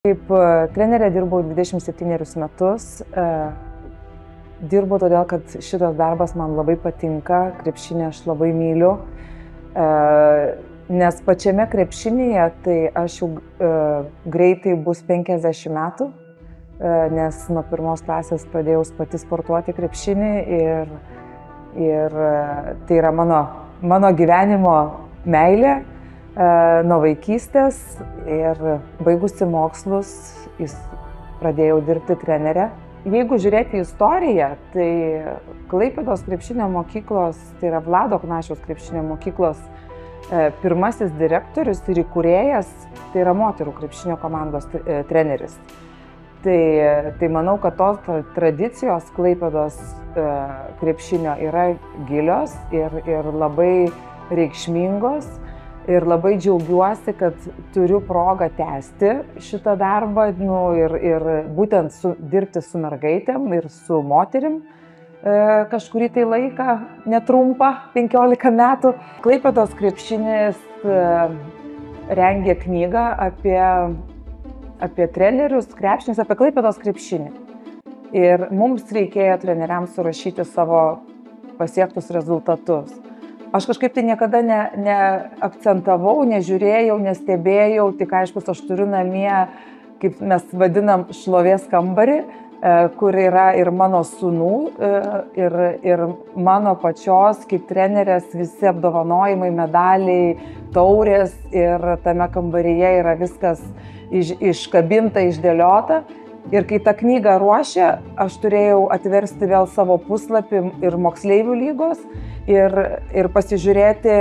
Kaip trenerė dirbau 27 metus. Dirbu todėl, kad šitas darbas man labai patinka, krepšinį aš labai myliu. Nes pačiame krepšinyje tai aš jau greitai bus 50 metų, nes nuo 1 klasės pradėjau pati sportuoti krepšinį ir tai yra mano gyvenimo meilė. Nuo vaikystės ir baigusi mokslus pradėjau dirbti trenerę. Jeigu žiūrėti į istoriją, tai Klaipėdos krepšinio mokyklos, tai yra Vlado Knašiaus krepšinio mokyklos pirmasis direktorius ir įkūrėjas, tai yra moterų krepšinio komandos treneris. Tai manau, kad tos tradicijos Klaipėdos krepšinio yra gilios ir labai reikšmingos. Ir labai džiaugiuosi, kad turiu progą tęsti šitą darbą ir būtent dirbti su mergaitėm ir su moterim kažkurį tai laiką, netrumpą, 15 metų. Klaipėdos krepšinis rengė knygą apie trenerius, krepšinius, apie Klaipėdos krepšinį. Ir mums reikėjo treneriams surašyti savo pasiektus rezultatus. Aš kažkaip tai niekada neakcentavau, nežiūrėjau, nestebėjau, tik aišku, aš turiu namie, kaip mes vadinam, šlovės kambarį, kur yra ir mano sūnų, ir mano pačios, kaip trenerės, visi apdovanojimai, medaliai, taurės, ir tame kambaryje yra viskas iškabinta, išdėliota. Ir kai tą knygą ruošė, aš turėjau atversti vėl savo puslapį ir moksleivių lygos ir pasižiūrėti,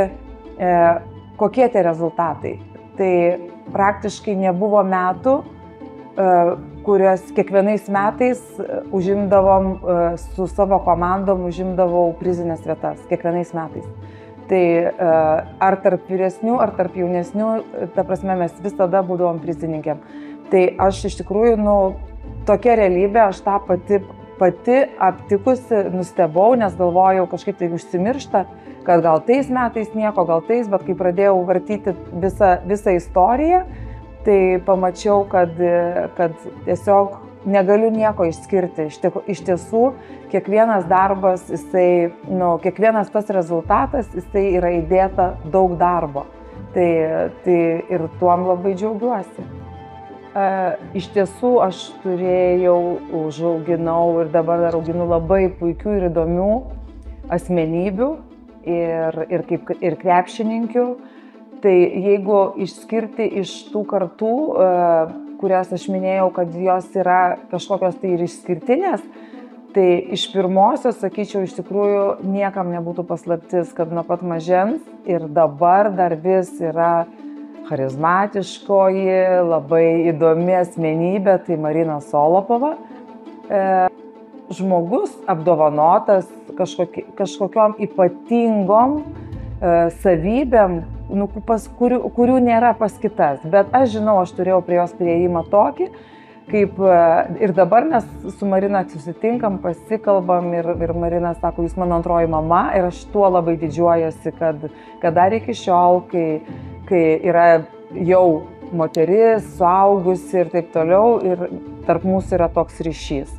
kokie tie rezultatai. Tai praktiškai nebuvo metų, kuriuos kiekvienais metais užimdavom su savo komandom, užimdavau prizinės vietas, kiekvienais metais. Tai ar tarp vyresnių, ar tarp jaunesnių, ta prasme, mes visada būdavom prizininkėm. Tai aš iš tikrųjų, tokia realybė, aš tą pati aptikusi nustebau, nes galvojau, kažkaip tai užsimiršta, kad gal tais metais nieko, gal tais, bet kai pradėjau vartyti visą istoriją, tai pamačiau, kad tiesiog negaliu nieko išskirti. Iš tiesų, kiekvienas darbas, kiekvienas tas rezultatas, jisai yra įdėta daug darbo. Tai ir tuom labai džiaugiuosi. Iš tiesų, aš užauginau ir dabar dar auginu labai puikių ir įdomių asmenybių ir krepšininkių. Tai jeigu išskirti iš tų kartų, kurias aš minėjau, kad jos yra kažkokios tai ir išskirtinės, tai iš pirmosios, sakyčiau, iš tikrųjų niekam nebūtų paslaptis, kad nuo pat mažens ir dabar dar vis yra charizmatiškoji, labai įdomi asmenybė, tai Marina Solopova. Žmogus apdovanotas kažkokiom ypatingom savybėm, kurių nėra pas kitas. Bet aš žinau, aš turėjau prie jos priėjimą tokį, kaip ir dabar mes su Marina susitinkam, pasikalbam ir Marina sako, jūs mano antroji mama, ir aš tuo labai didžiuojuosi, kad dar iki šiol, kai yra jau moteris, suaugusi ir taip toliau, ir tarp mūsų yra toks ryšys.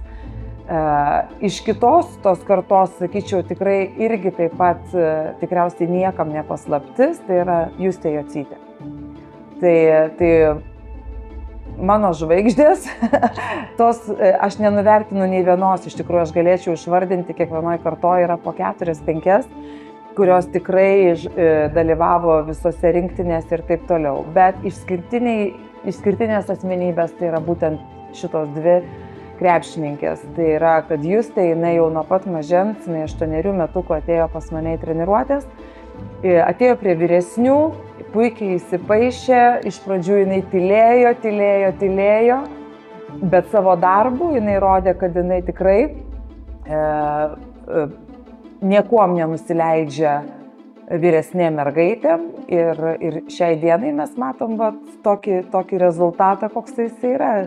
Iš kitos tos kartos, sakyčiau, tikrai irgi taip pat tikriausiai niekam nepaslaptis, tai yra Justė Jocytė. Tai mano žvaigždės, aš nenuvertinu nei vienos, iš tikrųjų aš galėčiau išvardinti, kiekvienoje kartoje yra po 4-5, kurios tikrai dalyvavo visose rinktinėse ir taip toliau. Bet išskirtinės asmenybės tai yra būtent šitos dvi krepšininkės. Tai yra, kad Justė, jinai jau nuo pat mažens, jinai 8 metukų atėjo pas mane į treniruotės, atėjo prie vyresnių, puikiai įsipaišė, iš pradžių jinai tylėjo, bet savo darbu jinai rodė, kad jinai tikrai niekuom nenusileidžia vyresnėm mergaitėm ir šiai dienai mes matom tokį rezultatą, koks jis yra.